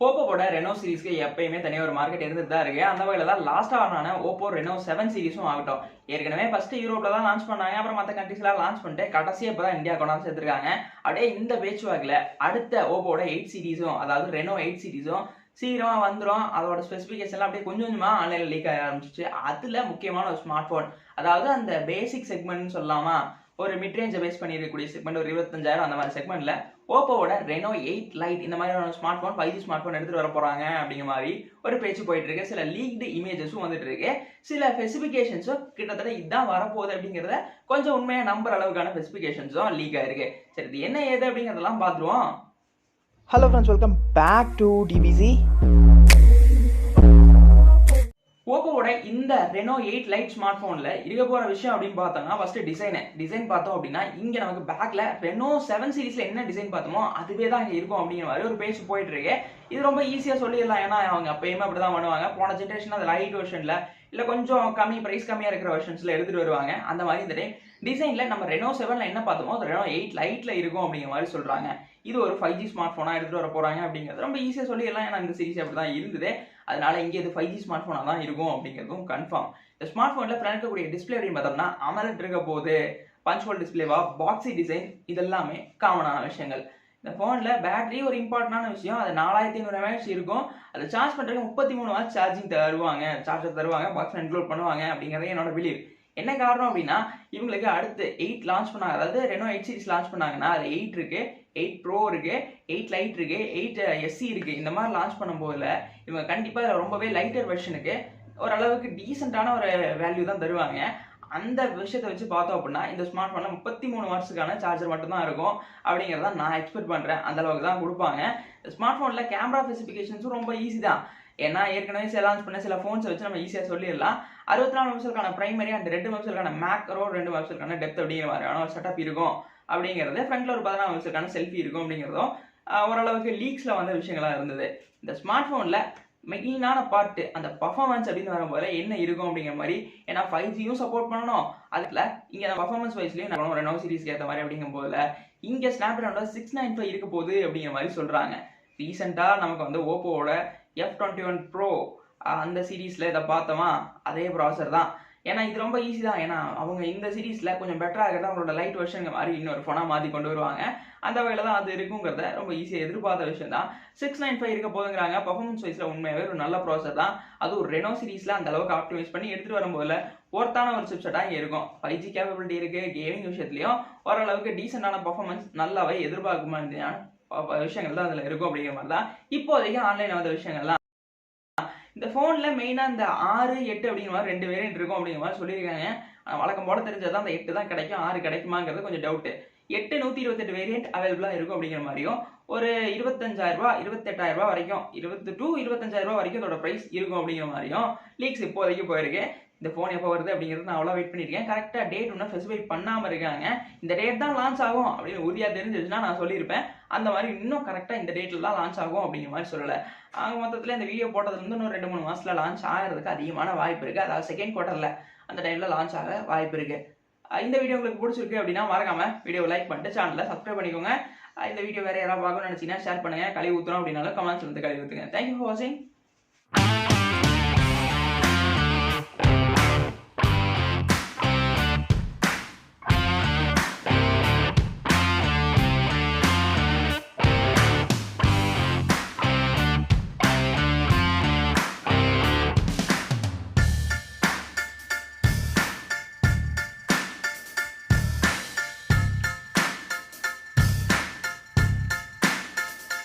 OPPOவோட Reno சீரிஸ்க்கு எப்பயுமே தனியாக ஒரு மார்க்கெட் இருந்துட்டு தான் இருக்கு. அந்த வகையில் தான் லாஸ்ட்டாக ஆன OPPO Reno 7 சீரிஸும் ஆகட்டும். ஏற்கனவே ஃபர்ஸ்ட் யூரோப்ல தான் லான்ச் பண்ணாங்க. அப்புறம் மற்ற கண்ட்ரீஸ்லாம் லான்ச் பண்ணிட்டு கடைசியாக இப்போ தான் இந்தியா கொண்டாந்து சேர்த்துருக்காங்க. அப்படியே இந்த பேச்சுவாக்கில் அடுத்த OPPOவோட 8 சீரிஸும், அதாவது ரெனோ 8 சீரிஸும் சீக்கிரமா வந்துடும். அதோட ஸ்பெசிஃபிகேஷன்லாம் அப்படியே கொஞ்சம் கொஞ்சமாக ஆன்லைனில் லீக் ஆக ஆரம்பிச்சிச்சு. அதில் முக்கியமான ஒரு ஸ்மார்ட் ஃபோன், அதாவது அந்த பேசிக் செக்மெண்ட்னு சொல்லலாமா, ஒரு மிட்ரேஞ்சை பேஸ் பண்ணி இருக்கக்கூடிய செக்மெண்ட், ஒரு 25,000 அந்த மாதிரி செக்மெண்ட்ல ஓப்போவோட ரெனோ 8 லைட் இந்த மாதிரியான smart phone 5G smart phone எடுத்துட்டு வர போறாங்க அப்படிங்கிற மாதிரி ஒரு பேச்சு போயிட்டு இருக்கு. சில லீக்டு இமேஜஸும் வந்துட்டு இருக்கு. சில ஸ்பெசிஃபிகேஷன்ஸும் கிட்டத்தட்ட இதுதான் வரப்போகுது அப்படிங்கிறத கொஞ்சம் உண்மையா நம்புற அளவுக்கான ஸ்பெசிஃபிகேஷன்ஸும் லீக் ஆயிருக்கு. சரி, இது என்ன ஏது அப்படிங்கிறதெல்லாம் பார்த்துருவோம். Hello friends, welcome back to DBZ. ஓப்போவோட இந்த ரெனோ 8 லைட் ஸ்மார்ட் ஃபோனில் இருக்க போகிற விஷயம் அப்படின்னு பார்த்தோம்னா ஃபர்ஸ்ட் டிசைன் பார்த்தோம் அப்படின்னா இங்கே நமக்கு பேக்கில் ரெனோ 7 சீரிஸில் என்ன டிசைன் பார்த்தோமோ அதுவே தான் இங்கே இருக்கும் அப்படிங்கிற மாதிரி ஒரு பேச்சு போயிட்டு இருக்கு. இது ரொம்ப ஈஸியாக சொல்லிடலாம், ஏன்னா அவங்க அப்பயுமே அப்படி தான் பண்ணுவாங்க. போன ஜென்ரேஷன் அது லைட் வெர்ஷனில் இல்லை கொஞ்சம் ப்ரைஸ் கம்மியாக இருக்கிற வெர்ஷன்ஸில் எடுத்துகிட்டு வருவாங்க. அந்த மாதிரி இந்த டைம் டிசைனில் நம்ம ரெனோ 7ல் என்ன பார்த்தோமோ அது ரெனோ 8 லைட்டில் இருக்கும் அப்படிங்கிற மாதிரி சொல்கிறாங்க. இது ஒரு 5G ஸ்மார்ட் ஃபோனாக எடுத்துகிட்டு வர போகிறாங்க அப்படிங்கிறது ரொம்ப ஈஸியாக சொல்லிடலாம், ஏன்னா இந்த சீரிஸ் அப்படி தான் இருந்தது. அதனால இங்கே இது 5G ஸ்மார்ட் ஃபோனாக தான் இருக்கும் அப்படிங்கிறதும் கன்ஃபார்ம். இந்த ஸ்மார்ட் ஃபோனில் இருக்கக்கூடிய டிஸ்பிளே அப்படின்னு பார்த்தோம்னா அமலட் இருக்க போது, பஞ்ச் ஹோல் டிஸ்பிளேவா, பாக்ஸி டிசைன், இதெல்லாமே காமனான விஷயங்கள். இந்த ஃபோனில் பேட்டரி ஒரு இம்பார்ட்டன்டான விஷயம். அது 4500 mAh இருக்கும். அதை சார்ஜ் பண்ணுறதுக்கு 33 வாட்ஸ் சார்ஜிங் சார்ஜர் தருவாங்க, பாக்ஸில் இன்க்ளூட் பண்ணுவாங்க அப்படிங்கிறது என்னோட பிலீவ். என்ன காரணம் அப்படின்னா இவங்களுக்கு அடுத்து 8 லான்ச் பண்ணாங்க, அதாவது ரெனோ 8 சீரிஸ் லான்ச் பண்ணாங்கன்னா அது 8 இருக்கு, 8 ப்ரோ இருக்கு, 8 லைட் இருக்கு, 8 SE இருக்கு. இந்த மாதிரி லான்ச் பண்ணும்போதுல இவங்க கண்டிப்பாக ரொம்பவே லைட்டர் வெர்ஷனுக்கு ஓரளவுக்கு டீசெண்டான ஒரு வேல்யூ தான் தருவாங்க. அந்த விஷயத்தை வச்சு பார்த்தோம் அப்படின்னா இந்த ஸ்மார்ட் ஃபோனில் 33 வாட்ஸுக்கான சார்ஜர் மட்டும்தான் இருக்கும் அப்படிங்கிறத நான் எக்ஸ்பெக்ட் பண்ணுறேன். அந்த அளவுக்கு தான் கொடுப்பாங்க. ஸ்மார்ட் ஃபோனில் கேமரா ஸ்பெசிஃபிகேஷன்ஸும் ரொம்ப ஈஸி தான். ஏன்னா ஏற்கனவே லான்ச் பண்ண சில ஃபோன்ஸை வச்சு நம்ம ஈஸியாக சொல்லிடலாம். 64 மெகாபிக்சலுக்கான பிரைமரி அண்ட் 2 மெகாபிக்சலுக்கான மேக்ரோ, 2 மெகாபிக்சலுக்கான டெப்த் அப்படிங்கிற மாதிரியான ஒரு செட்டப் இருக்கும் அப்படிங்கிறது. ஃப்ரண்ட்ல ஒரு 16 மெகாபிக்சலுக்கான செல்ஃபி இருக்கும் அப்படிங்கிறதும் ஓரளவுக்கு லீக்ஸில் வந்த விஷயங்களாக இருந்தது. இந்த ஸ்மார்ட் ஃபோனில் மெயினான பார்ட்டு அந்த பர்ஃபார்மன்ஸ் அப்படின்னு வரும்போது என்ன இருக்கும் அப்படிங்கிற மாதிரி, ஏன்னா 5Gயும் சப்போர்ட் பண்ணணும். அதில் இங்கே நம்ம பர்ஃபார்மன்ஸ் வைஸ்லையும் ரெனோ சீரிஸ்க்கு ஏற்ற மாதிரி அப்படிங்கும் போதுல இங்கே ஸ்னாப்ட்ராகனோட 695 இருக்க போகுது அப்படிங்கிற மாதிரி சொல்கிறாங்க. ரீசெண்டாக நமக்கு வந்து ஓப்போவோட F21 Pro அந்த சீரீஸில் இதை பார்த்தோமா, அதே ப்ராசர் தான். ஏன்னா இது ரொம்ப ஈஸி தான், ஏன்னா அவங்க இந்த சீரீஸில் கொஞ்சம் பெட்டராக இருக்கிறத அவங்களோட லைட் வெர்ஷன் மாதிரி இன்னொரு ஃபோனாக மாற்றி கொண்டு வருவாங்க. அந்த வகையில் தான் அது இருக்குங்கிறத ரொம்ப ஈஸியாக எதிர்பார்த்த விஷயம் தான். 695 இருக்க போதுங்கிறாங்க. பர்ஃபார்மன்ஸ் வைஸில் உண்மையாகவே ஒரு நல்ல ப்ராசர் தான். அது ஒரு ரெனோ சீரீஸில் அந்த அளவுக்கு ஆப்டிமைஸ் பண்ணி எடுத்துகிட்டு வரும்போதுல ஒர்த்தான ஒரு சிப்செட்டாக இங்கே இருக்கும். 5G கேப்பபிலிட்டி இருக்குது. கேமிங் விஷயத்துலையும் ஓரளவுக்கு டீசெண்டான பர்ஃபார்மன்ஸ் நல்லாவே எதிர்பார்க்க மாதிரியான விஷயங்கள் தான் அதில் இருக்கும் அப்படிங்கிற மாதிரி தான் இப்போதைக்கு ஆன்லைனில் வந்த விஷயங்கள்லாம். இந்த ஃபோனில் மெயினாக இந்த 6, 8 அப்படிங்கிற மாதிரி 2 வேரியன்ட் இருக்கும் அப்படிங்கிற மாதிரி சொல்லியிருக்காங்க. வழக்கம் போல தெரிஞ்சதான் அந்த 8 தான் கிடைக்கும், 6 கிடைக்குமாங்கிறது கொஞ்சம் டவுட்டு. 8 128 வேரியன்ட் அவைலபிளாக இருக்கும் அப்படிங்கிற மாதிரியும், ஒரு 25,000 28,000 வரைக்கும், 25,000 வரைக்கும் இதோட ப்ரைஸ் இருக்கும் அப்படிங்கிற மாதிரியும் லீக்ஸ் இப்போதைக்கு போயிருக்கு. இந்த ஃபோன் எப்போ வருது அப்படிங்கிறது நான் அவ்வளோ வெயிட் பண்ணியிருக்கேன். கரெக்டாக டேட் ஒன்றும் ஸ்பெசிஃபை பண்ணாமல் இருக்காங்க. இந்த டேட் தான் லான்ச் ஆகும் அப்படின்னு உறுதியாக தெரிஞ்சிச்சுன்னா நான் சொல்லியிருப்பேன். அந்த மாதிரி இன்னும் கரெக்டாக இந்த டேட்டில் தான் லான்ச் ஆகும் அப்படிங்கிற மாதிரி சொல்லலை. அவங்க மொத்தத்தில் இந்த வீடியோ போட்டதுலேருந்து இன்னும் 2-3 மாதத்தில் லான்ச் ஆகிறதுக்கு அதிகமான வாய்ப்பு இருக்குது. அதாவது செகண்ட் குவார்ட்டரில் அந்த டைமில் லான்ச் ஆக வாய்ப்பு இருக்குது. இந்த வீடியோ உங்களுக்கு பிடிச்சிருக்கு அப்படின்னா மறக்காமல் வீடியோ லைக் பண்ணிட்டு சேனலை சப்ஸ்கிரைப் பண்ணிக்கோங்க. இந்த வீடியோ வேறு யாராவது பார்க்கணும்னு நினச்சிங்கன்னா ஷேர் பண்ணுங்கள். கழுவி ஊற்றுறோம் அப்படின்னாலும் கமெண்ட்ஸ் வந்து கழுவி ஊற்றுங்க. தேங்க்யூ ஃபார் வாட்சிங்.